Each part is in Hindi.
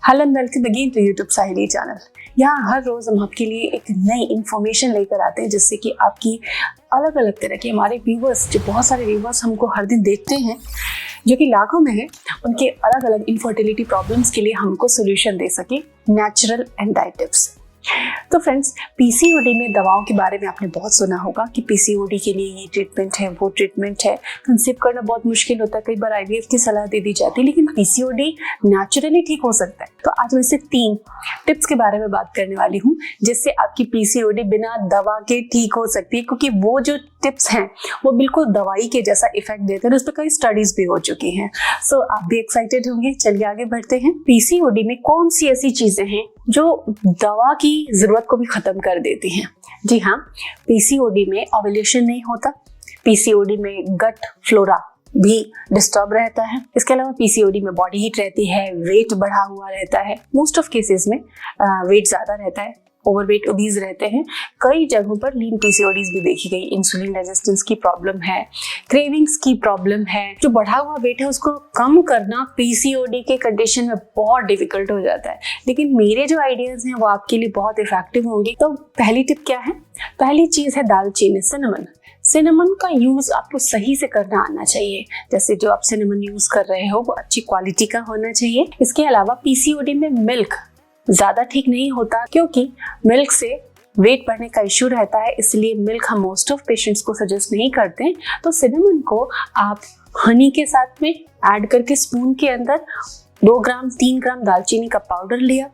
Hello and welcome again to YouTube Sahili channel. यहाँ हर रोज हम आपके लिए एक नई इन्फॉर्मेशन लेकर आते हैं जिससे कि आपकी अलग अलग तरह के हमारे व्यूवर्स, जो बहुत सारे व्यूवर्स हमको हर दिन देखते हैं जो कि लाखों में है, उनके अलग अलग इनफर्टिलिटी प्रॉब्लम्स के लिए हमको सोल्यूशन दे सके नेचुरल एंड डाइट टिप्स। तो फ्रेंड्स, पीसीओडी में दवाओं के बारे में आपने बहुत सुना होगा कि पीसीओडी के लिए ये ट्रीटमेंट है, वो ट्रीटमेंट है। कंसीव करना बहुत मुश्किल होता है, कई बार आईवीएफ की सलाह दे दी जाती है, लेकिन पीसीओडी नेचुरली ठीक हो सकता है। तो आज मैं सिर्फ 3 टिप्स के बारे में बात करने वाली हूँ जिससे आपकी पीसीओडी बिना दवा के ठीक हो सकती है, क्योंकि वो जो टिप्स हैं वो बिल्कुल दवाई के जैसा इफेक्ट देते हैं। उस पर कई स्टडीज भी हो चुकी हैं। सो आप भी एक्साइटेड होंगे। चलिए आगे बढ़ते हैं। पीसीओडी में कौन सी ऐसी चीजें हैं जो दवा की जरूरत को भी खत्म कर देती हैं? जी हाँ, पीसीओडी में ओव्यूलेशन नहीं होता, पीसीओडी में गट फ्लोरा भी डिस्टर्ब रहता है। इसके अलावा पीसीओडी में बॉडी हीट रहती है, वेट बढ़ा हुआ रहता है, मोस्ट ऑफ केसेस में वेट ज्यादा रहता है, ओवरवेट ओबीज रहते हैं। कई जगहों पर लीन पीसीओडीज भी देखी गई। इंसुलिन रेजिस्टेंस की प्रॉब्लम है, क्रेविंग्स की प्रॉब्लम है। जो बढ़ा हुआ वेट है उसको कम करना पीसीओडी के कंडीशन में बहुत डिफिकल्ट हो जाता है, लेकिन मेरे जो आइडियाज हैं वो आपके लिए बहुत इफेक्टिव होंगे। तो पहली टिप क्या है? पहली चीज है दालचीनी, सिनेमन। सिनेमन का यूज आपको सही से करना आना चाहिए। जैसे जो आप सिनेमन यूज कर रहे हो वो अच्छी क्वालिटी का होना चाहिए। इसके अलावा पीसीओडी में मिल्क ज्यादा ठीक नहीं होता, क्योंकि मिल्क से वेट बढ़ने का इश्यू रहता है, इसलिए मिल्क हम मोस्ट ऑफ पेशेंट्स को सजेस्ट नहीं करते। तो सिनेमन को आप हनी के साथ में ऐड करके स्पून के अंदर 2 ग्राम 3 ग्राम दालचीनी का पाउडर लिया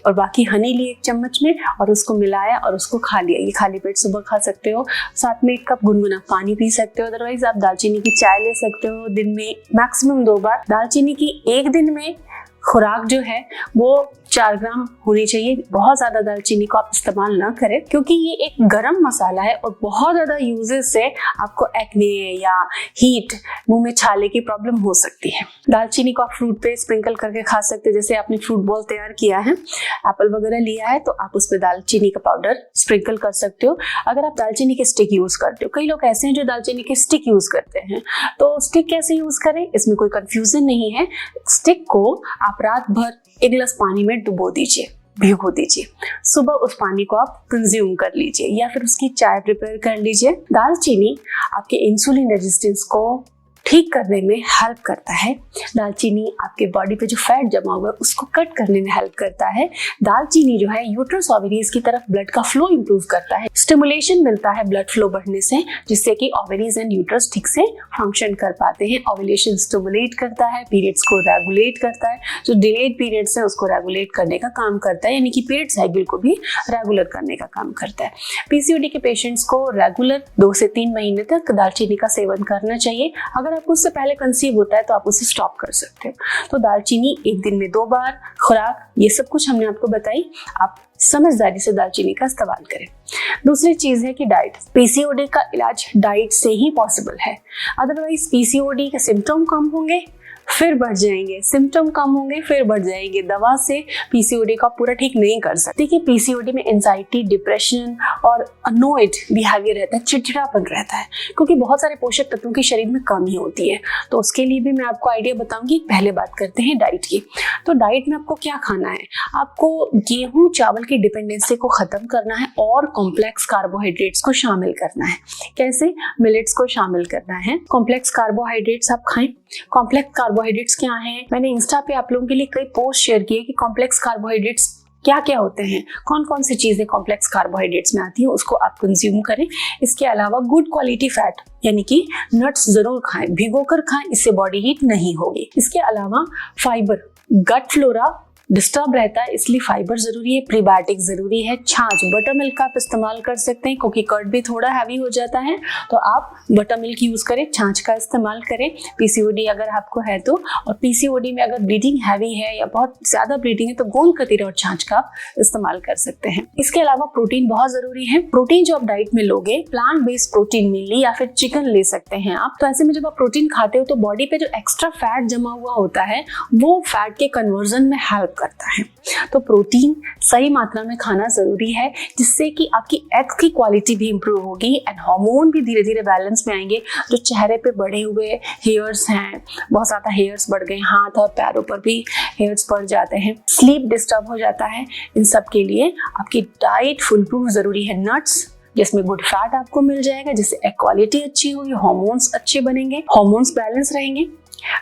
और बाकी हनी लिए 1 चम्मच में और उसको मिलाया और उसको खा लिया। ये खाली पेट सुबह खा सकते हो। साथ में 1 कप गुनगुना पानी पी सकते हो। अदरवाइज आप दालचीनी की चाय ले सकते हो दिन में मैक्सिमम 2 बार। दालचीनी की एक दिन में खुराक जो है वो 4 ग्राम होनी चाहिए। बहुत ज्यादा दालचीनी को आप इस्तेमाल ना करें, क्योंकि ये एक गरम मसाला है और बहुत ज्यादा यूजेस से आपको एक्ने या हीट, मुंह में छाले की प्रॉब्लम हो सकती है। दालचीनी को आप फ्रूट पे स्प्रिंकल करके खा सकते हैं। जैसे आपने फ्रूट बॉल तैयार किया है, एप्पल वगैरह लिया है, तो आप उस पर दालचीनी का पाउडर स्प्रिंकल कर सकते हो। अगर आप दालचीनी के स्टिक यूज करते हो, कई लोग ऐसे हैं जो दालचीनी के स्टिक यूज करते हैं, तो स्टिक कैसे यूज करें इसमें कोई कंफ्यूजन नहीं है। स्टिक को आप रात भर 1 गिलास पानी में डुबो दीजिए, भिगो दीजिए। सुबह उस पानी को आप कंज्यूम कर लीजिए या फिर उसकी चाय प्रिपेयर कर लीजिए। दालचीनी आपके इंसुलिन रेजिस्टेंस को ठीक करने में हेल्प करता है। दालचीनी आपके बॉडी पे जो फैट जमा हुआ है उसको कट करने में हेल्प करता है। दालचीनी जो है यूट्रस ओवरीज की तरफ ब्लड का फ्लो इंप्रूव करता है। स्टिमुलेशन मिलता है ब्लड फ्लो बढ़ने से, जिससे कि ओवरीज एंड यूट्रस ठीक से फंक्शन कर पाते हैं। ओव्यूलेशन स्टिमुलेट करता है, पीरियड्स को रेगुलेट करता है। जो डिलेड पीरियड्स है उसको रेगुलेट करने का काम करता है, यानी कि पीरियड साइकिल को भी रेगुलर करने का काम करता है। पीसीओडी के पेशेंट्स को रेगुलर 2 से 3 महीने तक दालचीनी का सेवन करना चाहिए। अगर आपको उससे पहले कंसीव होता है तो आप उसे स्टॉप कर सकते हो। तो दालचीनी एक दिन में 2 बार, खुराक, ये सब कुछ हमने आपको बताई। आप समझदारी से दालचीनी का इस्तेमाल करें। दूसरी चीज है कि डाइट। पीसीओडी का इलाज डाइट से ही पॉसिबल है। अदरवाइज पीसीओडी के सिम्टम कम होंगे फिर बढ़ जाएंगे, सिम्टम कम होंगे फिर बढ़ जाएंगे। दवा से पीसीओडी का पूरा ठीक नहीं कर सकते। कि पीसीओडी में एंजाइटी, डिप्रेशन और अनोइड बिहेवियर रहता है, चिड़चिड़ापन रहता है, क्योंकि बहुत सारे पोषक तत्वों की शरीर में कमी होती है। तो उसके लिए भी मैं आपको आइडिया बताऊंगी। पहले बात करते हैं डाइट की। तो डाइट में आपको क्या खाना है? आपको गेहूं चावल की डिपेंडेंसी को खत्म करना है और कॉम्प्लेक्स कार्बोहाइड्रेट्स को शामिल करना है। कैसे? मिलेट्स को शामिल करना है। कॉम्प्लेक्स कार्बोहाइड्रेट्स आप खाएं। कॉम्प्लेक्स कार्बोहाइड्रेट्स क्या हैं? मैंने इंस्टा पे आप लोगों के लिए कई पोस्ट शेयर किए कि कॉम्प्लेक्स कार्बोहाइड्रेट्स क्या क्या होते हैं, कौन कौन सी चीजें कॉम्प्लेक्स कार्बोहाइड्रेट्स में आती हैं, उसको आप कंज्यूम करें। इसके अलावा गुड क्वालिटी फैट, यानी कि नट्स जरूर खाएं, भिगोकर खाएं, इससे बॉडी हीट नहीं होगी। इसके अलावा फाइबर, गट फ्लोरा डिस्टर्ब रहता है इसलिए फाइबर जरूरी है, प्रीबायोटिक जरूरी है। छाछ, बटर मिल्क का आप इस्तेमाल कर सकते हैं, क्योंकि कर्ड भी थोड़ा हैवी हो जाता है, तो आप बटर मिल्क यूज करें, छाछ का इस्तेमाल करें पीसीओडी अगर आपको है तो। और पीसीओडी में अगर ब्लीडिंग हैवी है या बहुत ज्यादा ब्लीडिंग है तो गोंद कतीरा और छाछ का आप इस्तेमाल कर सकते हैं। इसके अलावा प्रोटीन बहुत जरूरी है। प्रोटीन जो आप डाइट में लोगे, प्लांट बेस्ड प्रोटीन मिली या फिर चिकन ले सकते हैं आप। तो ऐसे में जब आप प्रोटीन खाते हो तो बॉडी पे जो एक्स्ट्रा फैट जमा हुआ होता है वो फैट के कन्वर्जन में हेल्प करता है। तो प्रोटीन सही मात्रा में खाना ज़रूरी है, जिससे कि आपकी एग की क्वालिटी भी इंप्रूव होगी एंड हार्मोन भी धीरे धीरे बैलेंस में आएंगे। जो चेहरे पे बढ़े हुए हेयर्स हैं, बहुत ज़्यादा हेयर्स बढ़ गए, हाथ और पैरों पर भी हेयर्स बढ़ जाते हैं, स्लीप डिस्टर्ब हो जाता है, इन सब के लिए आपकी डाइट फुल प्रूफ ज़रूरी है। नट्स जिसमें गुड फैट आपको मिल जाएगा, जिससे एग क्वालिटी अच्छी होगी, हार्मोन्स अच्छे बनेंगे, हार्मोन्स बैलेंस रहेंगे,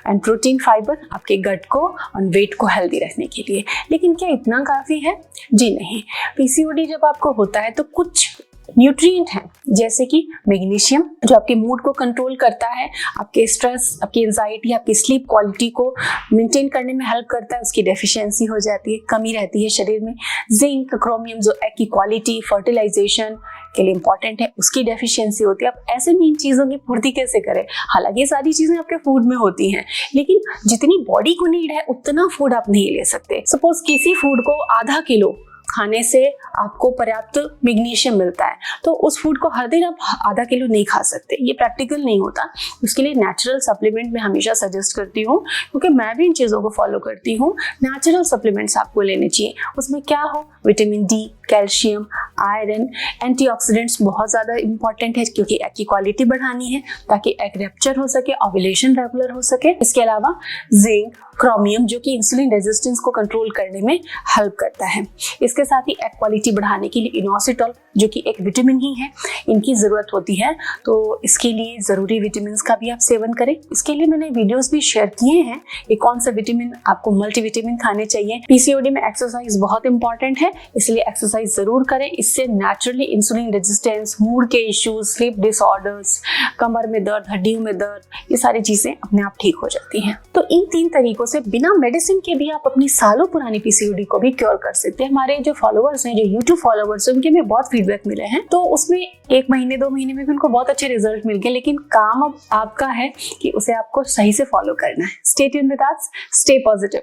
एंड प्रोटीन फाइबर आपके गट को और वेट को हेल्दी रखने के लिए। लेकिन क्या इतना काफ़ी है? जी नहीं। पीसीओडी जब आपको होता है तो कुछ न्यूट्रिएंट हैं, जैसे कि मैग्नीशियम, जो आपके मूड को कंट्रोल करता है, आपके स्ट्रेस, आपकी एंजाइटी, आपकी स्लीप क्वालिटी को मेंटेन करने में हेल्प करता है, उसकी डेफिशिएंसी हो जाती है, कमी रहती है शरीर में। जिंक, क्रोमियम, जो एग की क्वालिटी, फर्टिलाइजेशन के लिए इंपॉर्टेंट है, उसकी डेफिशिएंसी होती है। अब ऐसे में इन चीज़ों की पूर्ति कैसे करें? हालांकि ये सारी चीज़ें आपके फूड में होती हैं, लेकिन जितनी बॉडी को नीड है उतना फूड आप नहीं ले सकते। सपोज किसी फूड को आधा किलो खाने से आपको पर्याप्त मैग्नीशियम मिलता है, तो उस फूड को हर दिन आप आधा किलो नहीं खा सकते, ये प्रैक्टिकल नहीं होता। उसके लिए नेचुरल सप्लीमेंट मैं हमेशा सजेस्ट करती हूँ, क्योंकि मैं भी इन चीज़ों को फॉलो करती हूँ। नेचुरल सप्लीमेंट्स आपको लेने चाहिए, उसमें क्या हो, vitamin D, calcium, iron, antioxidants बहुत ज़्यादा इंपॉर्टेंट है, क्योंकि एग की क्वालिटी बढ़ानी है ताकि एग रैप्चर हो सके, ओव्यूलेशन रेगुलर हो सके। इसके अलावा जिंक, क्रोमियम, जो कि इंसुलिन रेजिस्टेंस को कंट्रोल करने में हेल्प करता है। इसके साथ ही एग क्वालिटी बढ़ाने के लिए इनोसिटॉल, जो कि एक विटामिन ही है, इनकी ज़रूरत होती है, तो इसके लिए ज़रूरी विटामिन का भी आप सेवन करें। इसके लिए मैंने वीडियोस भी शेयर किए हैं कि कौन सा विटामिन आपको मल्टीविटामिन खाने चाहिए। पीसीओडी में एक्सरसाइज बहुत इंपॉर्टेंट है, इसलिए एक्सरसाइज ज़रूर करें। इससे नेचुरली इंसुलिन रेजिस्टेंस, मूड के इश्यूज, स्लीप डिसऑर्डर्स, कमर में दर्द, हड्डियों में दर्द, ये सारी चीज़ें अपने आप ठीक हो जाती हैं। तो इन 3 तरीकों से बिना मेडिसिन के भी आप अपनी सालों पुरानी पीसीओडी को भी क्योर कर सकते हैं। हमारे जो फॉलोअर्स हैं, जो यूट्यूब फॉलोअर्स हैं, उनके में बहुत फीडबैक मिले हैं, तो उसमें 1 महीने 2 महीने में भी उनको बहुत अच्छे रिजल्ट मिल गए। लेकिन काम अब आपका है कि उसे आपको सही से फॉलो करना है। Stay tuned with us, stay positive.